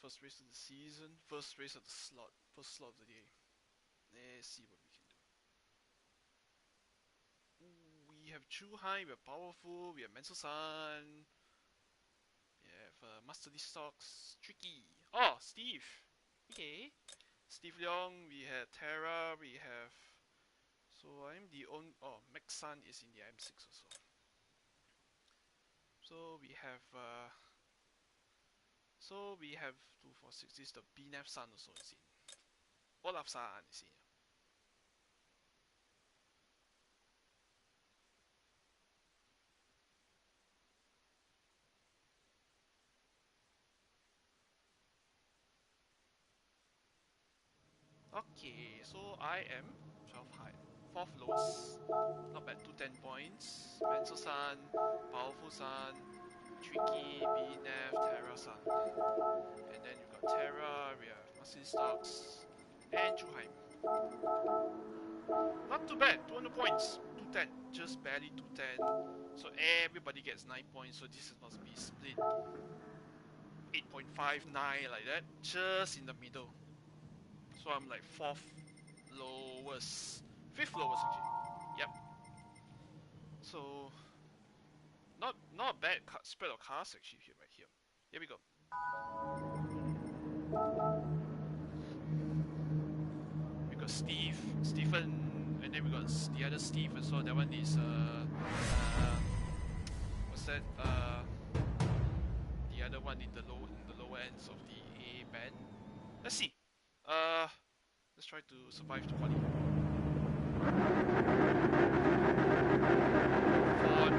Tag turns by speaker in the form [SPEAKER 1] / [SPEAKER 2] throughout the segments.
[SPEAKER 1] first race of the season, first race of the slot, first slot of the day. Let's see what we can do. Ooh, we have Chuhai, we have Powerful, we have Mental Sun, we have Master Lee Stocks, Tricky. Oh, Steve! Okay. Steve Leong, we have Terra, we have... So I'm the only... Oh, Max Sun is in the M6 also. So we have... So we have 2, 4, 6. This is the BNF Sun also is in. Olaf San is in. Okay, so I am 12 high. 4th lowest. Not bad, 210 points. Mental Sun, Powerful Sun, Tricky, BNF, Terra Sun. And then you've got Terra, we have Masin Stocks, and Chuheim. Not too bad, 200 points. 210, just barely 210. So everybody gets 9 points, so this must be split 8.59 like that, just in the middle. So I'm like 4th lowest, 5th lowest actually. Yep. So not bad spread of cars actually here right here. Here we go. We got Stephen, and then we got the other Steve as well. That one is what's that? The other one in the lower ends of the A band. Let's see. Let's try to survive the quali. Forward.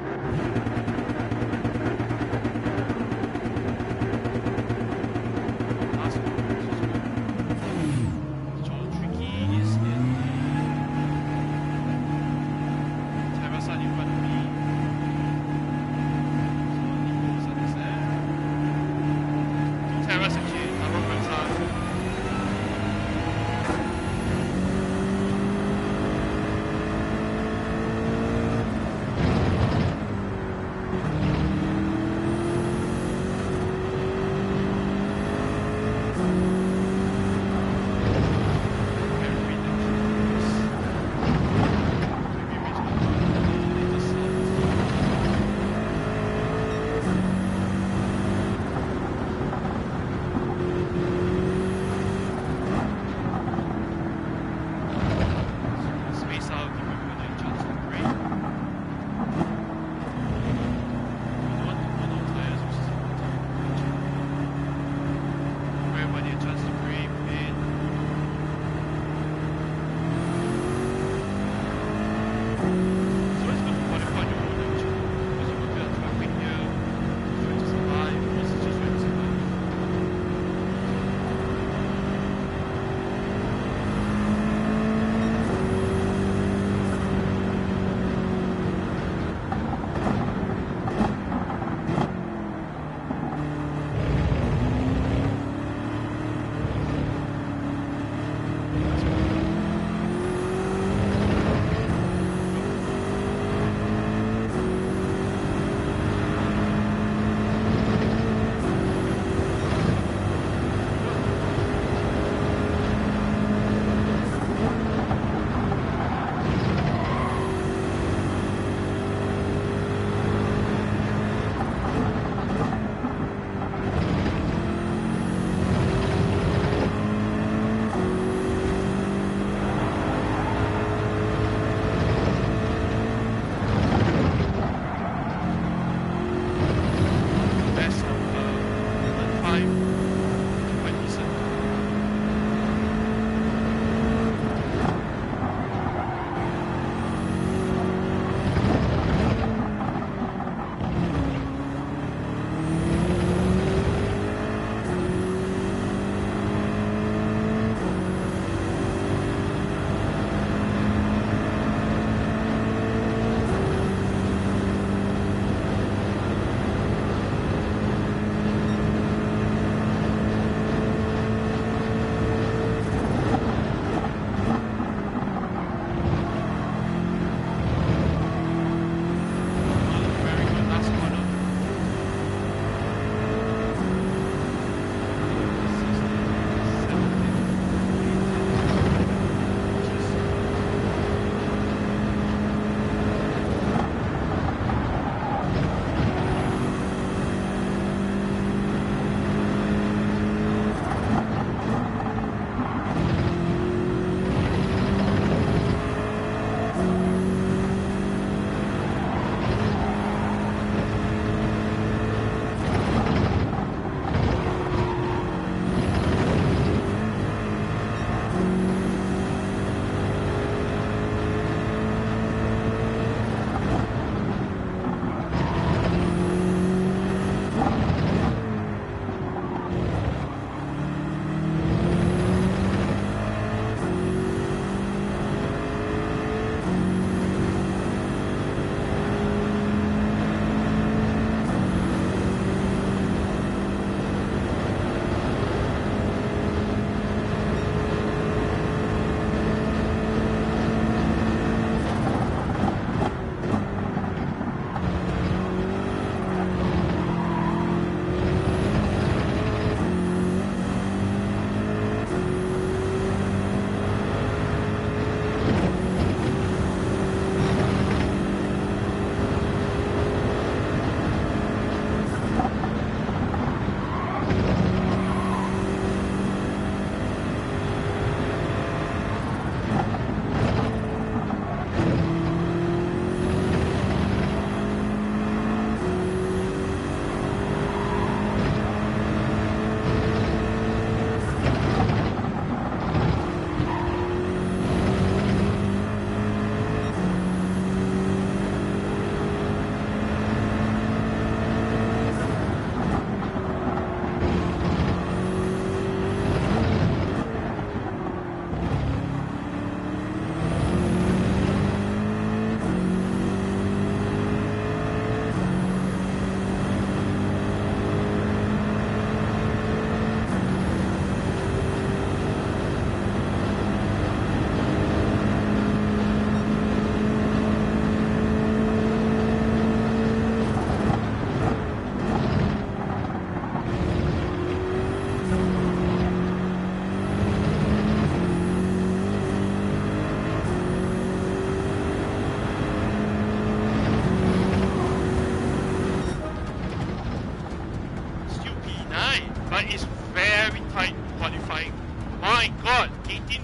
[SPEAKER 1] very tight qualifying. My God, 18-2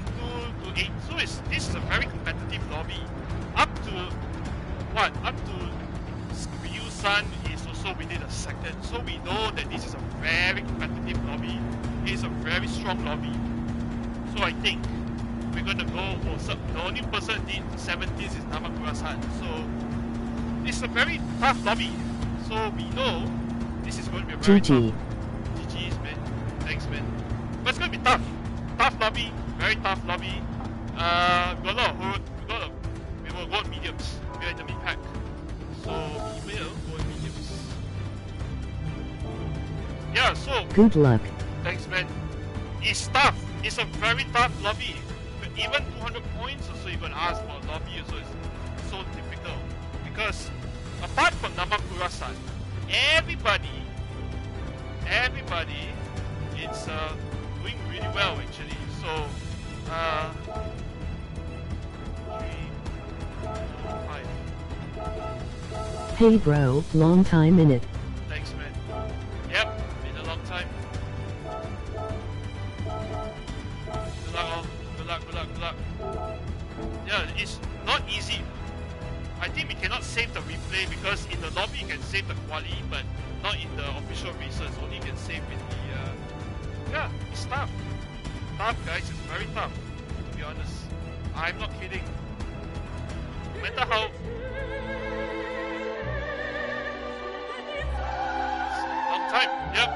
[SPEAKER 1] to 8. So this is a very competitive lobby. Up to what? Up to Ryu Sun is also within a second. So we know that this is a very competitive lobby. It's a very strong lobby. So I think we're gonna go for the only person in 70s is Namakura-san. So it's a very tough lobby. So we know this is going to be a very tough. GG's, man. Thanks, man. But it's gonna be tough. Tough lobby, very tough lobby. We got a lot of we will go on mediums. We are in the mid pack. So we will go on mediums. Yeah, so
[SPEAKER 2] good luck.
[SPEAKER 1] Thanks, man. It's tough. It's a very tough lobby. But even 200 points or so you're gonna ask for a lobby, so it's so difficult. Because apart from Namakura-san, everybody it's doing really well actually. So 3, 5.
[SPEAKER 2] Hey bro, long time in it.
[SPEAKER 1] Thanks, man. Yep, been a long time. Good luck, all. Good luck. Yeah, it's not easy. I think we cannot save the replay because in the lobby you can save the quali, but not in the official races. Only can save in the yeah, it's tough. Tough, guys. It's very tough, to be honest. I'm not kidding. No matter how long time, yep.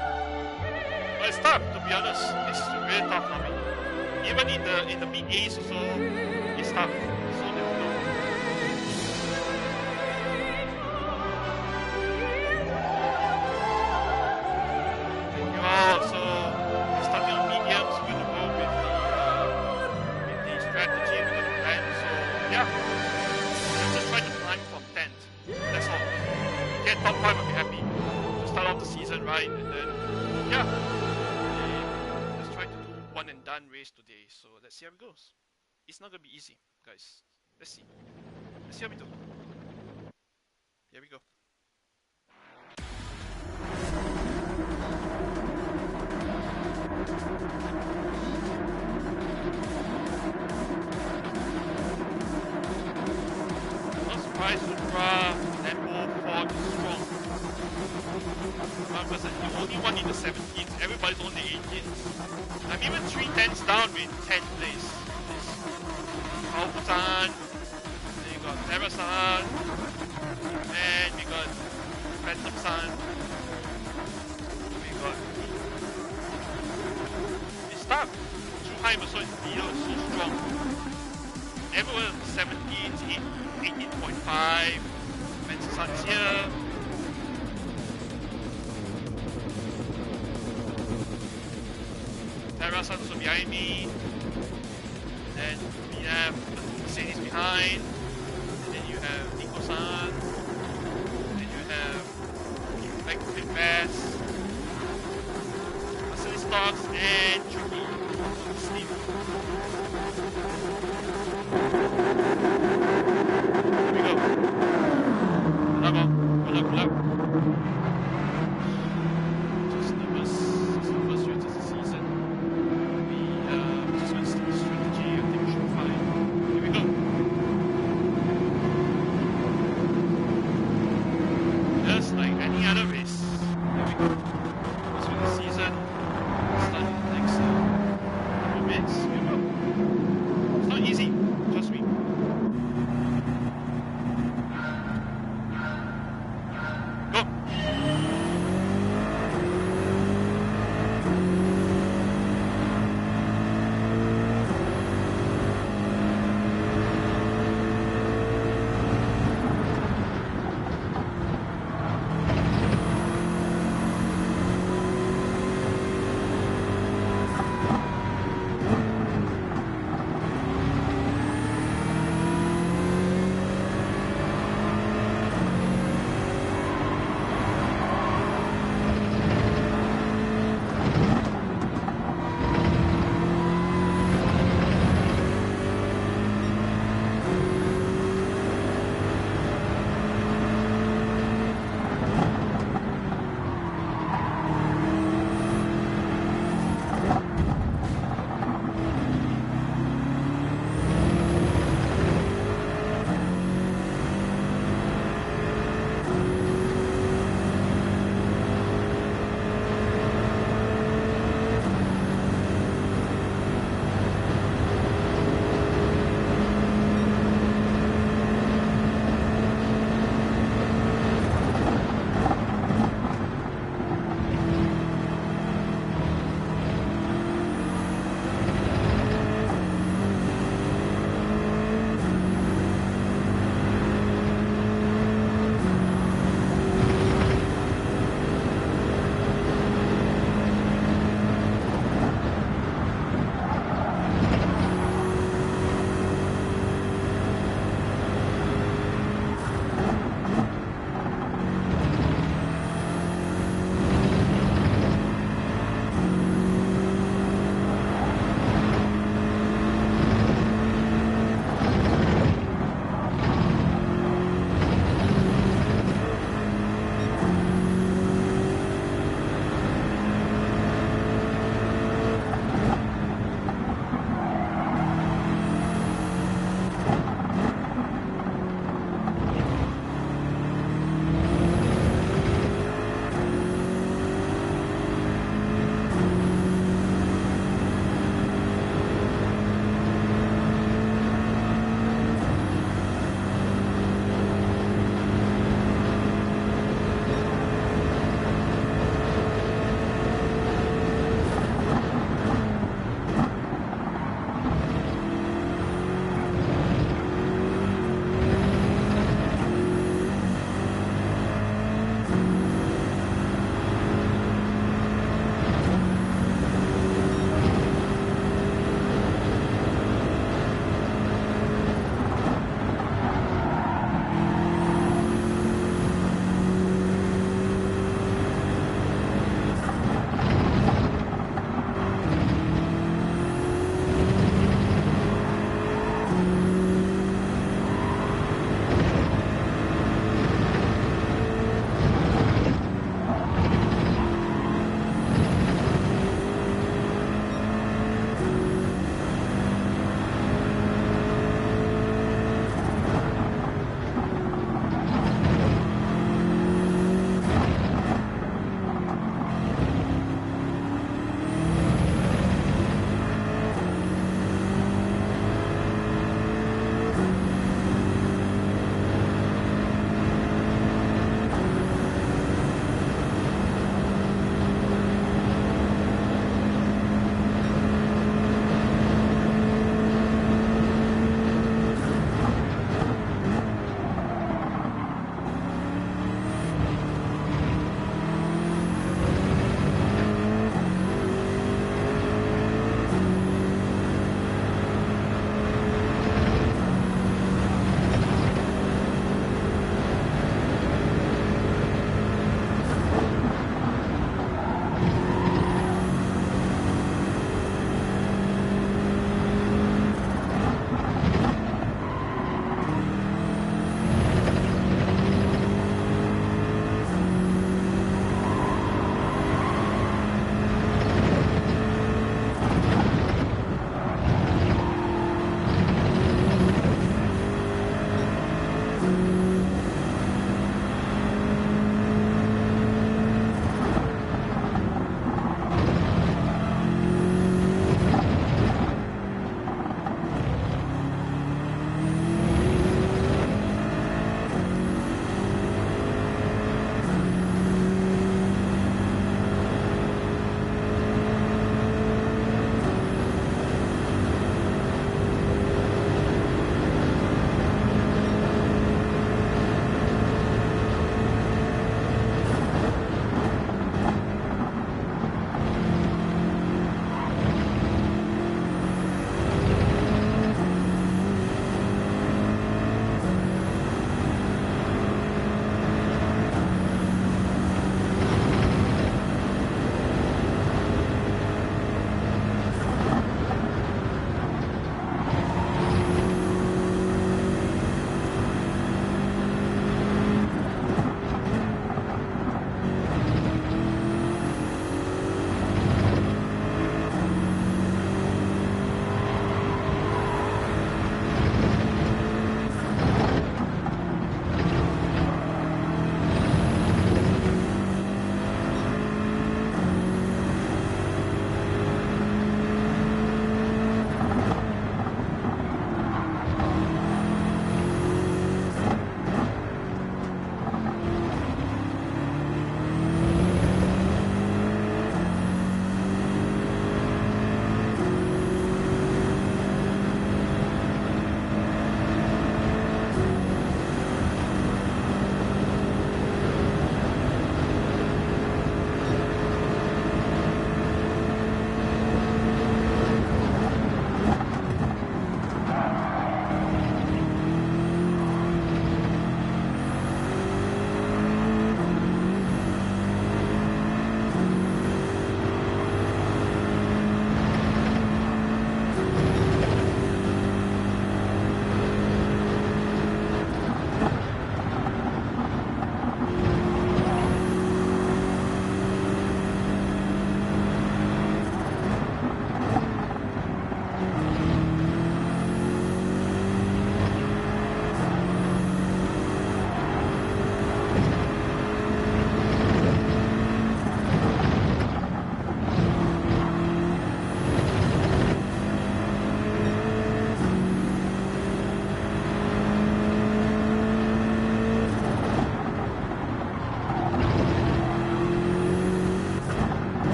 [SPEAKER 1] But it's tough, to be honest. It's a really tough lobby. Even in the mid A's also, it's tough. It's so difficult. So we're starting on mediums. We're gonna go with the strategy. We're gonna plan. So yeah, let's just try to climb from 10th. That's all. Get top 5, I'll be happy. To start off the season right, and then yeah, let's try to do one and done race today. So let's see how it goes. It's not gonna be easy, guys. Let's see. Let's see how we do. Here we go. Not surprised Supra, Lambo, Ford is strong. Because I'm the only one in the 17s, everybody's on the 18s. I'm even 3 tenths down with 10th place. Alpha-san, then you got Terra-san, and we got Phantom-san. We got... It's tough. Chuhai was so in the middle, it's so strong. Everyone in the 17s, 18.5. Phantom-san's here. Terra-san also behind me. And then we have the Mercedes behind. And then you have Nico-san. And then you have Back to Big Bass. Mercedes Stocks and Chucky. Steve. Here we go. Good luck, all. Good luck. Just nervous. It's the first race of the season. Just gonna stick to strategy. I think we should be fine. Here we go. Just like any other race. Here we go. This was the season. Starting next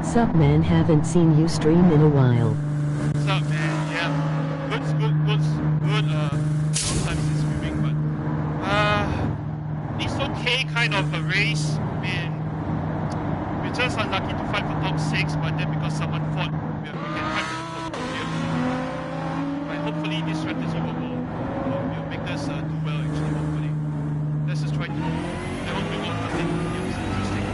[SPEAKER 2] Sup man, haven't seen you stream in a while.
[SPEAKER 1] What's up, man? Yeah, good. Time since streaming, but it's okay, kind of a race. I mean, we're just unlucky to fight for top 6, but then because someone fought, we can fight for the podium. But hopefully this strategy will make us do well, actually, hopefully. Let's just try to never bring out nothing. It's interesting.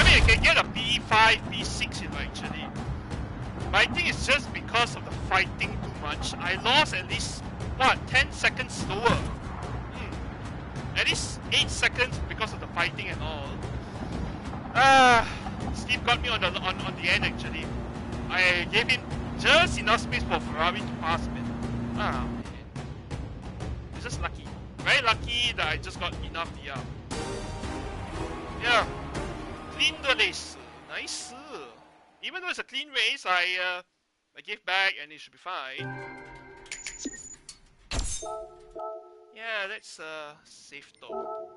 [SPEAKER 1] mean, I can get a B5, B6, you know, actually. But I think it's just because of the fighting too much. I lost at least, what, 10 seconds slower. At least 8 seconds because of the fighting and all. Steve got me on the end actually. I gave him just enough space for Ferrari to pass me. Man. It's just lucky. Very lucky that I just got enough DR. Yeah. Clean the race. Nice. Even though it's a clean race, I gave back and it should be fine. Yeah, that's safe though.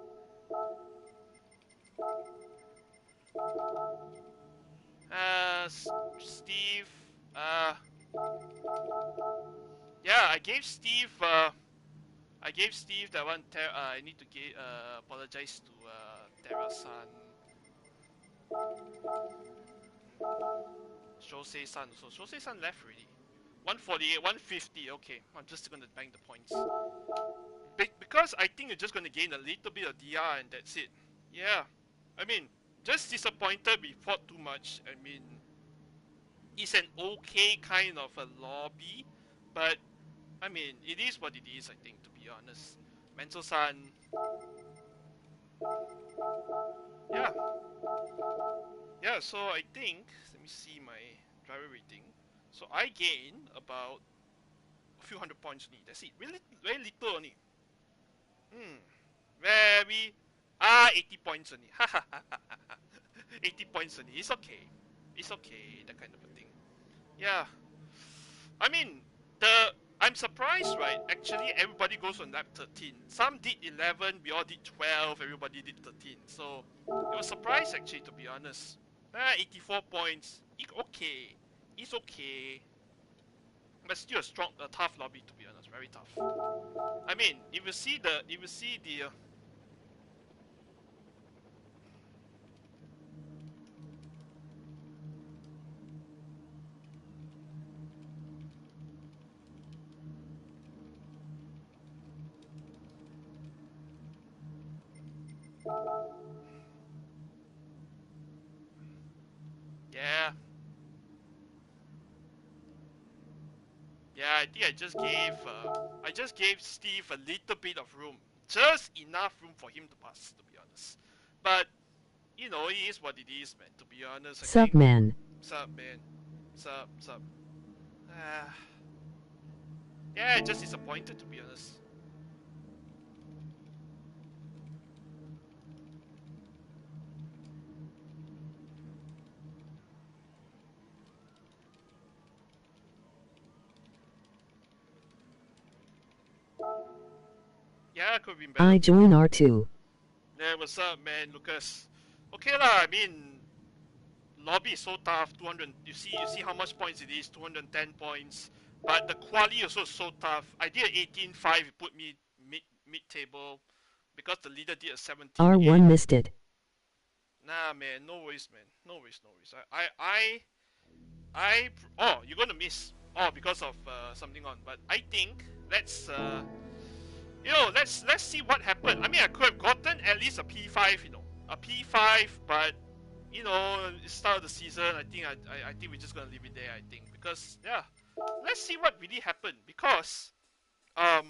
[SPEAKER 1] Steve. Yeah, I gave Steve that one. I need to apologize to Terra-san, Shosei-san. So Shosei-san left already. 148, 150. Okay, I'm just gonna bank the points. Because I think you're just gonna gain a little bit of DR and that's it. Yeah, I mean, just disappointed we fought too much. I mean, it's an okay kind of a lobby, but I mean, it is what it is, I think, to be honest. Mental-san. Yeah. Yeah, so I think, let me see my driver rating. So I gain about a few hundred points only. That's it. Really, very little only. Very... 80 points only. 80 points only. It's okay. It's okay, that kind of a thing. Yeah. I mean, I'm surprised, right? Actually, everybody goes on lap 13. Some did 11, we all did 12, everybody did 13. So, it was surprised actually, to be honest. 84 points. Okay. It's okay. But still a tough lobby, to be honest. Very tough. I mean, if you see the, yeah. Yeah, I think I just gave Steve a little bit of room. Just enough room for him to pass, to be honest. But, you know, it is what it is, man, to be honest.
[SPEAKER 2] Sup, man.
[SPEAKER 1] Sup, man. Sup. Yeah, just disappointed, to be honest. Yeah, it could have been better.
[SPEAKER 2] I join R2.
[SPEAKER 1] Yeah, what's up, man, Lucas? Okay lah, I mean, lobby is so tough. 200. You see how much points it is. 210 points. But the quali also is so tough. I did an 18-5. It put me mid table because the leader did a 17.
[SPEAKER 2] R1 missed it.
[SPEAKER 1] Nah, man, no worries, man. No worries. Oh, you're gonna miss. Oh, because of something on. But I think let's see what happened. I mean, I could have gotten at least a P5, a P5, but it's start of the season. I think we're just gonna leave it there. I think because yeah, let's see what really happened because I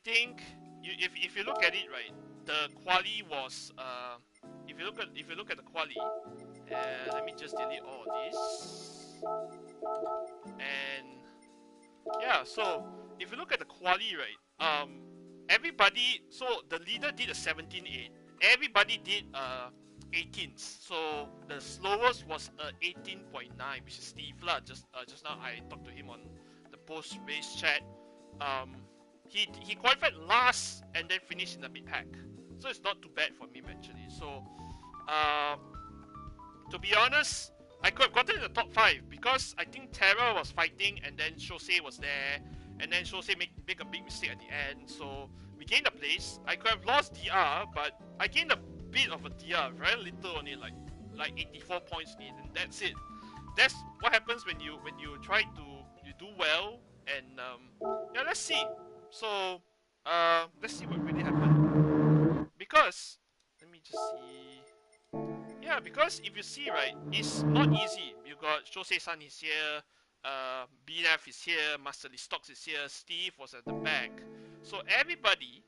[SPEAKER 1] think if you look at it right, the quali was if you look at the quali, let me just delete all of this and yeah. So if you look at the quali right, everybody. So the leader did a 17.8. Everybody did 18s. So the slowest was 18.9, which is Steve lah. Just now I talked to him on the post race chat. He qualified last and then finished in the mid pack, so it's not too bad for him actually. So to be honest, I could have gotten in the top 5 because I think Terra was fighting and then Shosei was there, and then Shosei make a big mistake at the end. So we gained a place. I could have lost DR, but I gained a bit of a DR, very little only, like 84 points in, and that's it. That's what happens when you try to do well, and yeah, let's see. So let's see what really happened. Because let me just see. Yeah, because if you see, right, it's not easy. You got Shosei-san is here, BNF is here, Master Lee Stocks is here, Steve was at the back. So everybody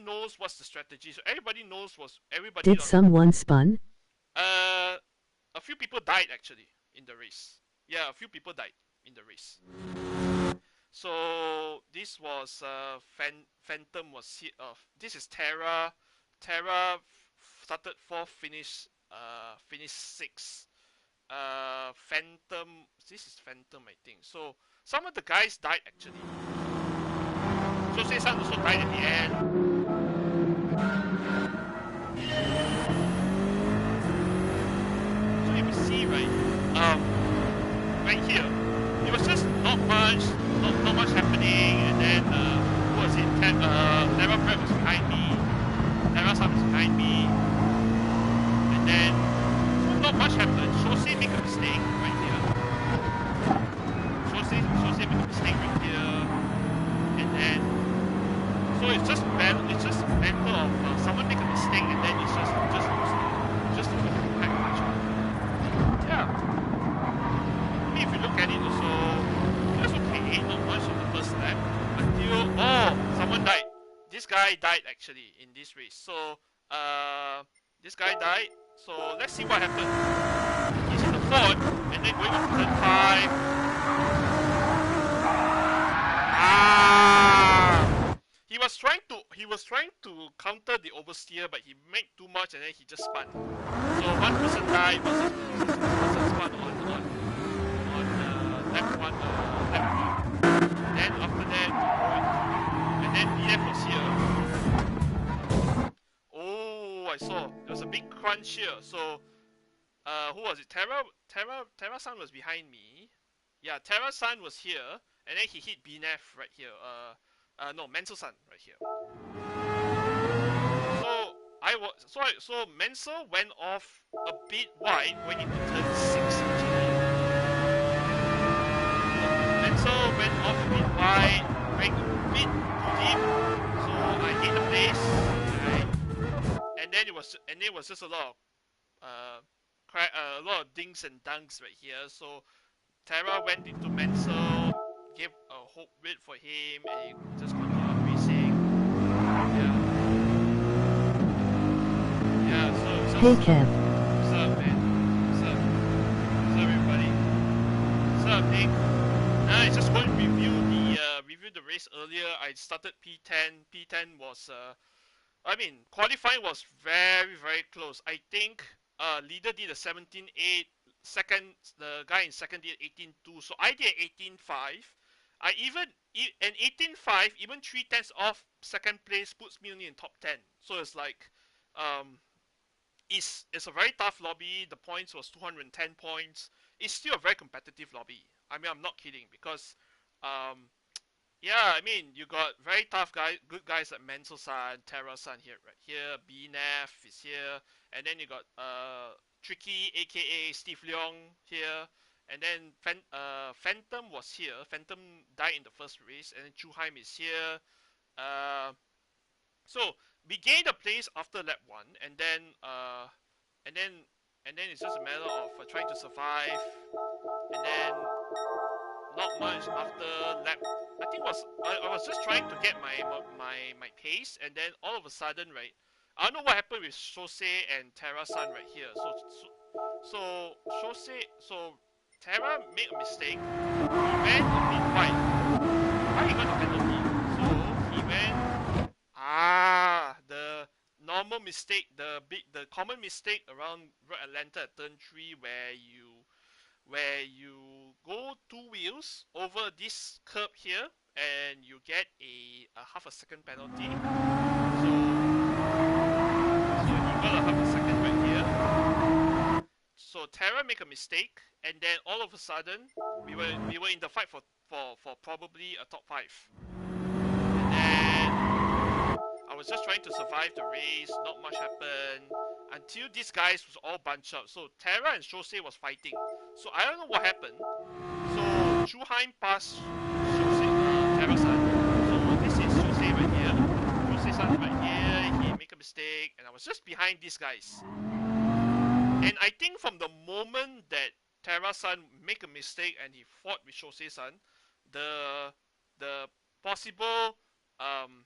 [SPEAKER 1] knows what's the strategy. So everybody knows what's everybody.
[SPEAKER 2] Did someone spun?
[SPEAKER 1] Uh, a few people died actually in the race. Yeah, a few people died in the race. So this was Phantom was here. This is Terra. Terra started fourth, finished sixth. Phantom. This is Phantom, I think. So some of the guys died actually. So Seisan also died at the end. So you will see, right? Right here, it was just not much happening, and then who was it? Terra Bread was behind me. Terra Sun was behind me, and then not much happened. Shosei make a mistake right here. Shosei make a mistake right here, and then so it's just a matter of someone make a mistake, and then it's just lose the impact much. Yeah. I mean, if you look at it also, that's okay. Not much on the first lap until someone died. This guy died actually in this race. So this guy died. So let's see what happened. He's in the Ford, and then going to turn 5. He was trying to counter the oversteer, but he made too much, and then he just spun. So one person died, one person spun on lap 1, lap 2. Then after that, and then BF was here. Oh, I saw. There was a big crunch here. So, who was it? Terra-san was behind me. Yeah, Terra-san was here, and then he hit BNF right here. No, Menso-san right here. So Menso went off a bit wide when into turn 6 actually. Menso went off a bit wide, right a bit too deep. So I hit the place, right? And then it was just a lot of dings and dunks right here. So Terra went into Menso, gave a hope bid for him, and he just continued racing. Yeah, so
[SPEAKER 2] Hey Kev.
[SPEAKER 1] What's up, man? What's up? What's up, everybody? What's up, Nick? I just going to review the race earlier. I started P10. P10 was qualifying was very, very close. I think leader did a 17.8, the guy in second did 18.2, so I did 18.5. An 18.5, even 3/10 off second place puts me only in top 10. So it's like, it's a very tough lobby. The points was 210 points. It's still a very competitive lobby. I mean, I'm not kidding, because yeah, I mean, you got very tough guys, good guys like Menso-san, Terra-san here, right here, BNF is here, and then you got Tricky, aka Steve Leong here, and then Phantom was here. Phantom died in the first race, and then Chuheim is here. So we gained a place after lap 1, and then it's just a matter of trying to survive, and then not much after lap. I think I was just trying to get my pace, and then all of a sudden, right, I don't know what happened with Shosei and Terra-san right here. So Terra made a mistake. He went a bit wide. Why he got a penalty? So he went the normal mistake, the common mistake around Atlanta at turn 3, where you go 2 wheels over this curb here, and you get a half a second penalty. So you got a half a second right here. So Terra make a mistake, and then all of a sudden we were in the fight for probably a top 5. And then I was just trying to survive the race. Not much happened until these guys was all bunched up. So Terra and Shosei was fighting. So I don't know what happened. So Chuheim passed Terra-san. So this is Shosei right here. Shosei-san right here. He make a mistake. mistake, and I was just behind these guys. And I think from the moment that Terra-san make a mistake and he fought with Shosei-san, the the possible um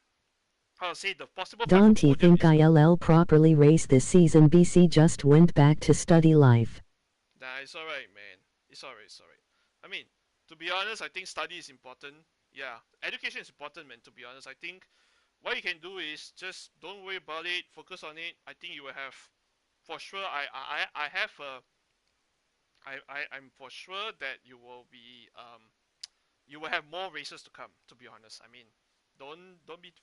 [SPEAKER 1] how to say the possible fight for
[SPEAKER 2] Don't you
[SPEAKER 1] podium
[SPEAKER 2] think
[SPEAKER 1] is good.
[SPEAKER 2] ILL properly raced this season? BC just went back to study life.
[SPEAKER 1] Nah, it's alright, man. It's alright. It's alright. I mean, to be honest, I think study is important. Yeah, education is important, man. To be honest, I think what you can do is just don't worry about it. Focus on it. I think you will have, for sure. I have a I'm for sure that you will have more races to come. To be honest, I mean, don't be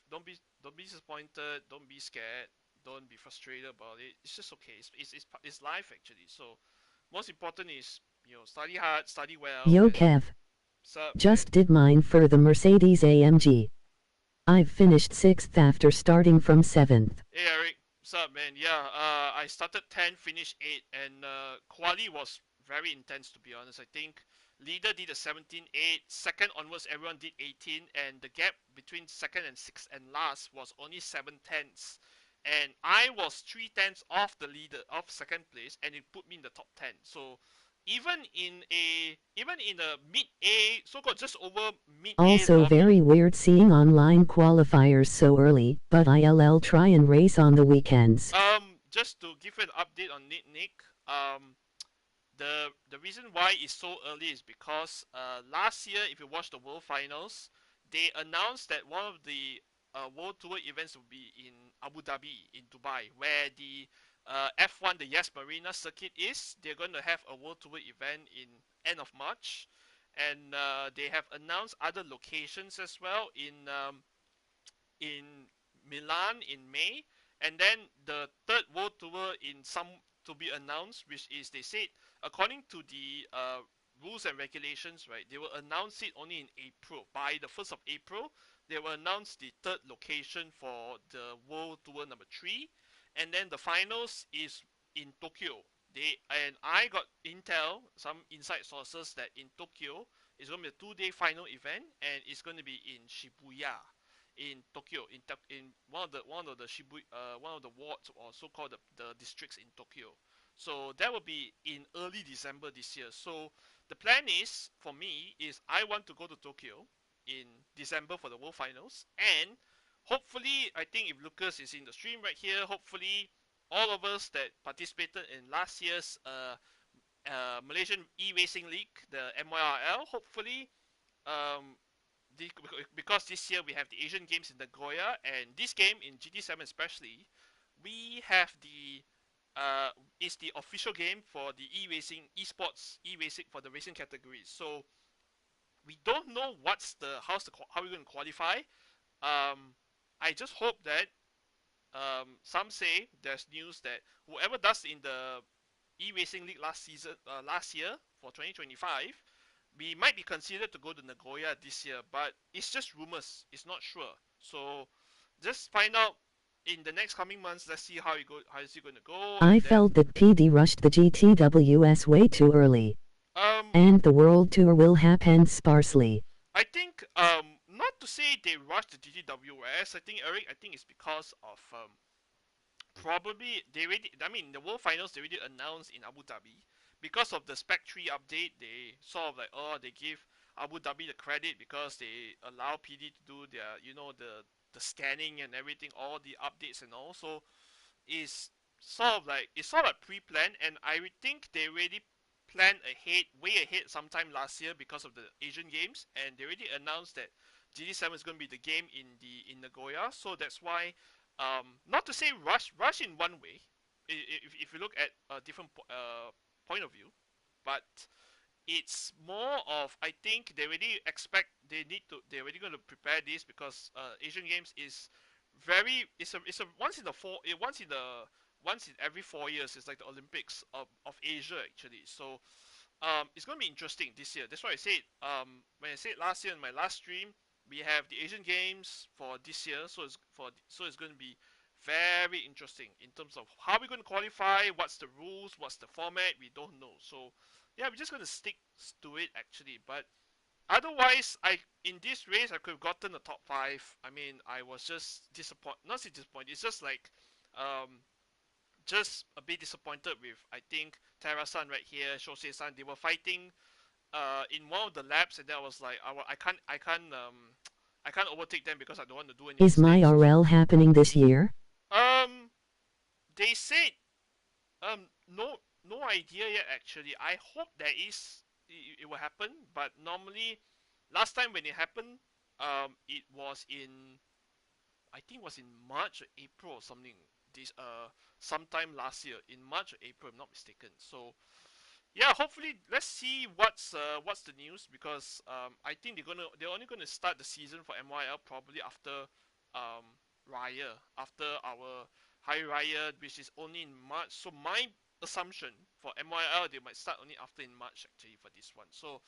[SPEAKER 1] disappointed. Don't be scared. Don't be frustrated about it. It's just okay. It's life actually. So most important is study hard, study well,
[SPEAKER 2] Yo
[SPEAKER 1] and
[SPEAKER 2] Kev,
[SPEAKER 1] sup man.
[SPEAKER 2] just did mine for the Mercedes AMG. I've finished 6th after starting from 7th.
[SPEAKER 1] Hey Eric, what's up, man? Yeah, I started 10, finished 8, and quali was very intense to be honest. I think leader did a 17-8, second onwards everyone did 18, and the gap between second and sixth and last was only 7 tenths. And I was 3 tenths off the leader, off second place, and it put me in the top 10. So even in a mid A, so called just over mid A
[SPEAKER 2] Also
[SPEAKER 1] lobby.
[SPEAKER 2] very weird seeing online qualifiers so early, but ILL try and race on the weekends.
[SPEAKER 1] Just to give you an update on Nick, um, the reason why it's so early is because last year, if you watch the World Finals, they announced that one of the World Tour events will be in Abu Dhabi, in Dubai, where the F1, the Yes Marina circuit is. They're going to have a World Tour event in end of March, and they have announced other locations as well in Milan in May, and then the third world tour in some to be announced, which is they said according to the rules and regulations, right? They will announce it only in April. By the 1st of April, they will announce the third location for the world tour number 3, and then the finals is in Tokyo. They and I got intel, some inside sources that in Tokyo it's going to be a 2 day final event, and it's going to be in Shibuya in Tokyo, in one of the one of the wards or so-called the districts in Tokyo. So that will be in early December this year. So the plan is for me is I want to go to Tokyo in December for the World Finals, and hopefully I think if Lucas is in the stream right here, hopefully all of us that participated in last year's Malaysian e-racing league, the MYRL, hopefully um, because this year we have the Asian Games in Nagoya, and this game in GT7 especially, we have the is the official game for the e-racing, esports e-racing for the racing categories. So we don't know how we're going to qualify. I just hope that some say there's news that whoever does in the e-racing league last year for 2025, we might be considered to go to Nagoya this year, but it's just rumors. It's not sure. So just find out in the next coming months. Let's see how it go. How is it going to go? And
[SPEAKER 2] I
[SPEAKER 1] then
[SPEAKER 2] felt that PD rushed the GTWS way too early,
[SPEAKER 1] um,
[SPEAKER 2] and the World Tour will happen sparsely.
[SPEAKER 1] I think not to say they rushed the GTWS. I think Eric. I think it's because of probably they already. I mean, the World Finals they already announced in Abu Dhabi because of the Spec 3 update. They sort of like they give Abu Dhabi the credit because they allow PD to do their the scanning and everything, all the updates and all. So it's sort of pre-planned, and I would think they already planned ahead, way ahead, sometime last year because of the Asian Games, and they already announced that GT7 is going to be the game in Nagoya. So that's why, not to say rush in one way, if you look at a different point of view, but it's more of I think they already expect they're already going to prepare this because Asian Games is it's a once in every 4 years. It's like the Olympics of Asia actually. So it's going to be interesting this year. That's why I said when I said last year in my last stream, we have the Asian Games for this year, so it's going to be very interesting in terms of how we're going to qualify, what's the rules, what's the format, we don't know. So yeah, we're just going to stick to it actually. But otherwise, I in this race I could have gotten the top 5. I mean, I was just disappointed. Not so disappointed. It's just like Um, just a bit disappointed with I think Terra-san right here, Shosei-san. They were fighting in one of the laps, and then I was like, I can't overtake them because I don't want to do any
[SPEAKER 2] Is my
[SPEAKER 1] mistakes.
[SPEAKER 2] RL happening this year?
[SPEAKER 1] Um, they said no idea yet. Actually, I hope there is it will happen, but normally last time when it happened, it was in I think it was in March or April or something. This sometime last year in March or April, I'm not mistaken. So yeah, hopefully let's see what's the news because I think they're only gonna start the season for MYL probably after Raya after our High Raya, which is only in March. So my assumption for MYL they might start only after in March actually for this one. So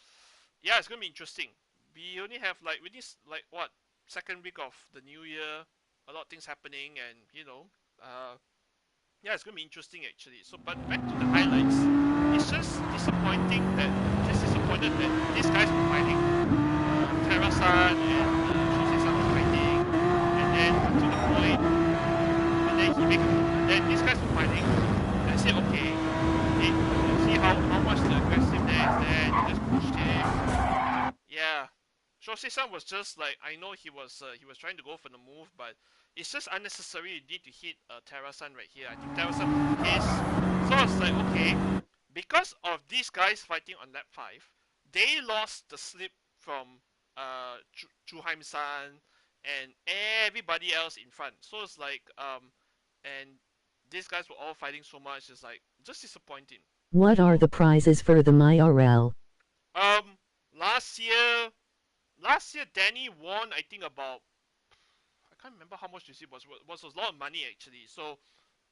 [SPEAKER 1] yeah, it's gonna be interesting. We only have like we this like what second week of the new year, a lot of things happening, and yeah, it's gonna be interesting actually. So, but back to the highlights. It's just disappointed that these guys were fighting. Terra-san and Shosei-san were fighting, and then to the point, and then and then these guys were fighting. And I said, okay, you see how much the aggressiveness is there. They just pushed him. Yeah, Shosei-san was just like I know he was trying to go for the move, but it's just unnecessary. You need to hit Terra-san right here. I think Terra-san was pissed, so I was like, okay, because of these guys fighting on lap five, they lost the slip from Chuheim-san and everybody else in front. So it's like and these guys were all fighting so much. It's like just disappointing,
[SPEAKER 2] What
[SPEAKER 1] you
[SPEAKER 2] are
[SPEAKER 1] know.
[SPEAKER 2] the prizes for the my RL?
[SPEAKER 1] Um, last year last year Danny won I think about I can't remember how much this year was a lot of money actually. So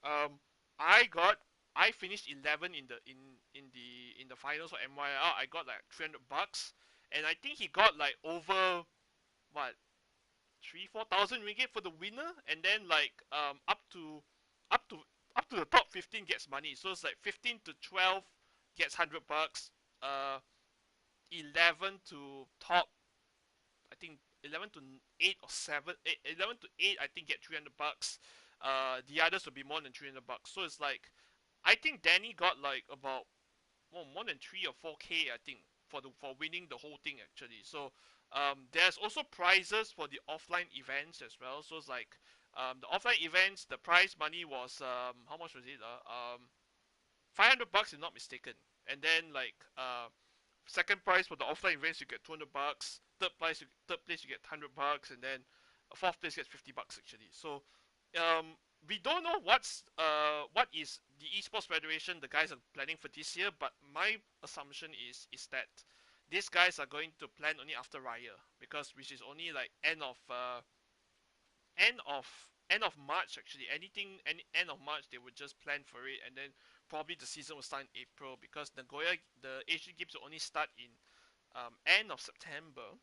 [SPEAKER 1] um I got I finished 11 in the finals for MYR. I got like $300, and I think he got like over what 3-4 thousand ringgit for the winner, and then like up to up to the top 15 gets money. So it's like 15 to 12 gets $100. 11 to top I think 11 to 8 or 7, 11 to 8, I think get $300. The others will be more than $300. So it's like, I think Danny got like about more than 3 or 4K, I think, for winning the whole thing actually. So there's also prizes for the offline events as well. So it's like the offline events, the prize money was how much was it? $500 if not mistaken. And then like second prize for the offline events you get $200. Third place you get $100, and then fourth place gets $50 actually. So we don't know what is the esports federation the guys are planning for this year, but my assumption is that these guys are going to plan only after Raya because which is only like end of end of March actually. Any end of March they would just plan for it, and then probably the season will start in April because the Asian Games will only start in end of September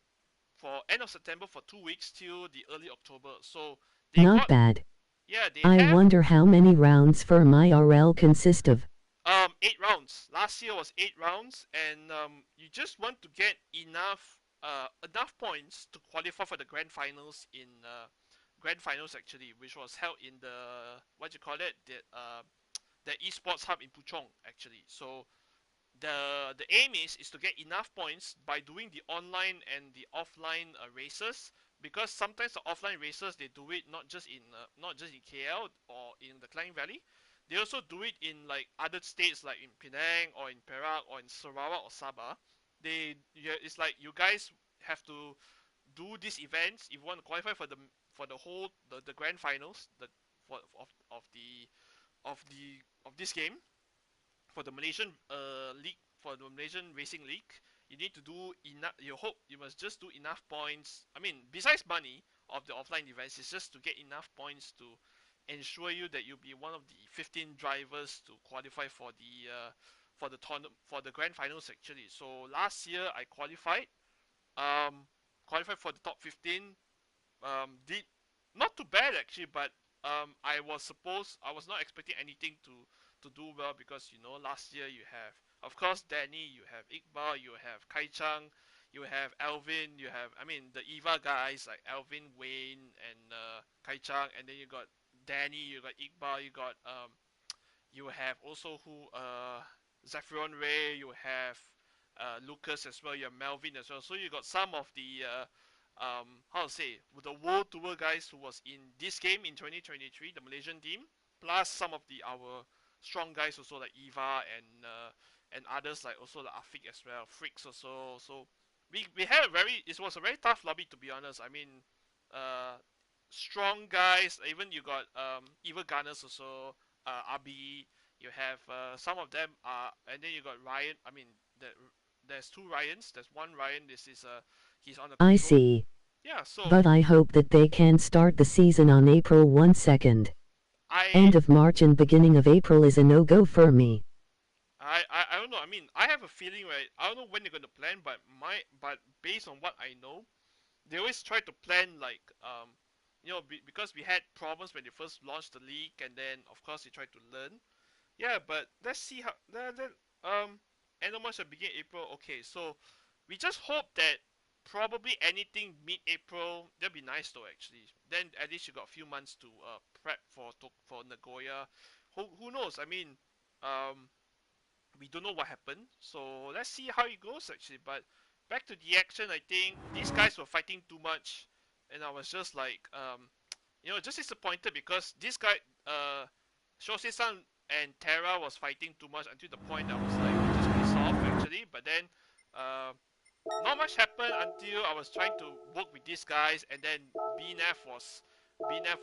[SPEAKER 1] for 2 weeks till the early October. So they
[SPEAKER 2] Not
[SPEAKER 1] got
[SPEAKER 2] bad.
[SPEAKER 1] yeah they
[SPEAKER 2] I
[SPEAKER 1] have
[SPEAKER 2] wonder how many rounds for my RL consist of.
[SPEAKER 1] 8 rounds. Last year was 8 rounds, and you just want to get enough points to qualify for the grand finals actually, which was held in the what you call it the esports hub in Puchong actually. So the aim is to get enough points by doing the online and the offline races, because sometimes the offline races they do it not just in KL or in the Klang Valley. They also do it in like other states like in Penang or in Perak or in Sarawak or Sabah. It's like you guys have to do these events if you want to qualify for the whole the grand finals for of this game for the Malaysian league, for the Malaysian Racing League. You need to do enough. You must just do enough points. I mean, besides money of the offline events, it's just to get enough points to ensure you that you'll be one of the 15 drivers to qualify for the grand finals actually. So last year I um, qualified for the top 15. Did not too bad actually, but I was not expecting anything to do well because last year you have of course Danny, you have Iqbal, you have Kai Chang, you have Alvin, you have I mean the Eva guys like Alvin, Wayne, and Kai Chang, and then you got Danny, you got Iqbal, you have also who Zephyron Ray, you have Lucas as well, you have Melvin as well. So you got some of the how to say the world tour guys who was in this game in 2023, the Malaysian team, plus some of the our strong guys also like Eva and others like also the Afik as well, Freaks also. So we had a very it was a very tough lobby to be honest. I mean, uh, strong guys. Even you got Eva Gunners also, Abi. You have some of them and then you got Ryan. I mean, the, there's two Ryans. There's one Ryan. This is he's on the
[SPEAKER 2] I
[SPEAKER 1] control.
[SPEAKER 2] see.
[SPEAKER 1] Yeah. So
[SPEAKER 2] But I hope that they can start the season on April 2nd.
[SPEAKER 1] I
[SPEAKER 2] End of March and beginning of April is a no-go for me.
[SPEAKER 1] I don't know. I mean, I have a feeling right. I don't know when they're gonna plan, but based on what I know, they always try to plan like because we had problems when they first launched the league, and then of course they tried to learn. Yeah, but let's see how end of March or begin April. Okay, so we just hope that probably anything mid-April. That'd be nice though actually. Then at least you got a few months to prep for Nagoya. Who knows? I mean, um we don't know what happened. So let's see how it goes actually. But back to the action, I think these guys were fighting too much, and I was just like, just disappointed because this guy, Shosei-san and Terra was fighting too much until the point I was like, just pissed off actually. But then, uh, not much happened until I was trying to work with these guys, and then BNF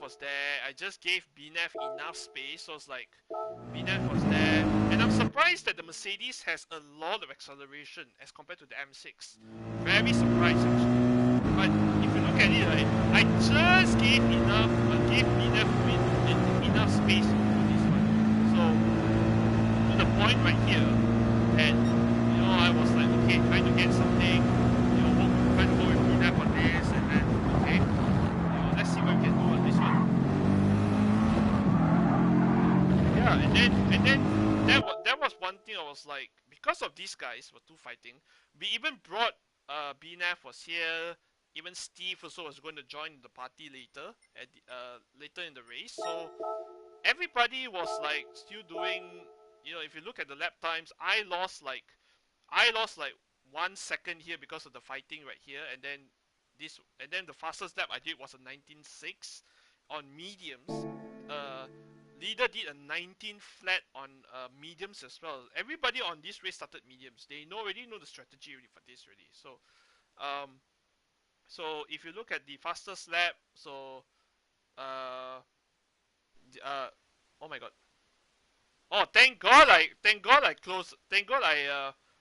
[SPEAKER 1] was there. I just gave BNF enough space, so it's like BNF was there, and I'm surprised that the Mercedes has a lot of acceleration as compared to the M6. Very surprised actually. But if you look at it, right, I just gave BNF enough space to do this one. So to the point right here, and I was like, okay, trying to get something, trying to go with BNF on this, and then okay, let's see what we can do on this one. Yeah, and then that was one thing I was like, because of these guys were two fighting, we even brought BNF was here, even Steve also was going to join the party later later in the race. So everybody was like still doing, if you look at the lap times, I lost like 1 second here because of the fighting right here, and then the fastest lap I did was a 19.6 on mediums. Uh, Leader did a 19 flat on mediums as well. Everybody on this race started mediums. They already know the strategy already for this already. Um, so if you look at the fastest lap, so uh, oh my god. Oh, thank God I closed. Thank God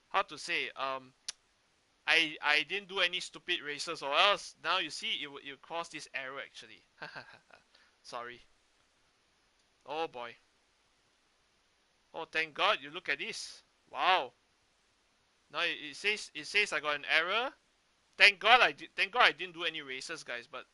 [SPEAKER 1] how to say I didn't do any stupid races, or else now you see it cause this error actually. Sorry. Oh boy. Oh, thank God you look at this. Wow. Now it says I got an error. Thank God I didn't do any races, guys. But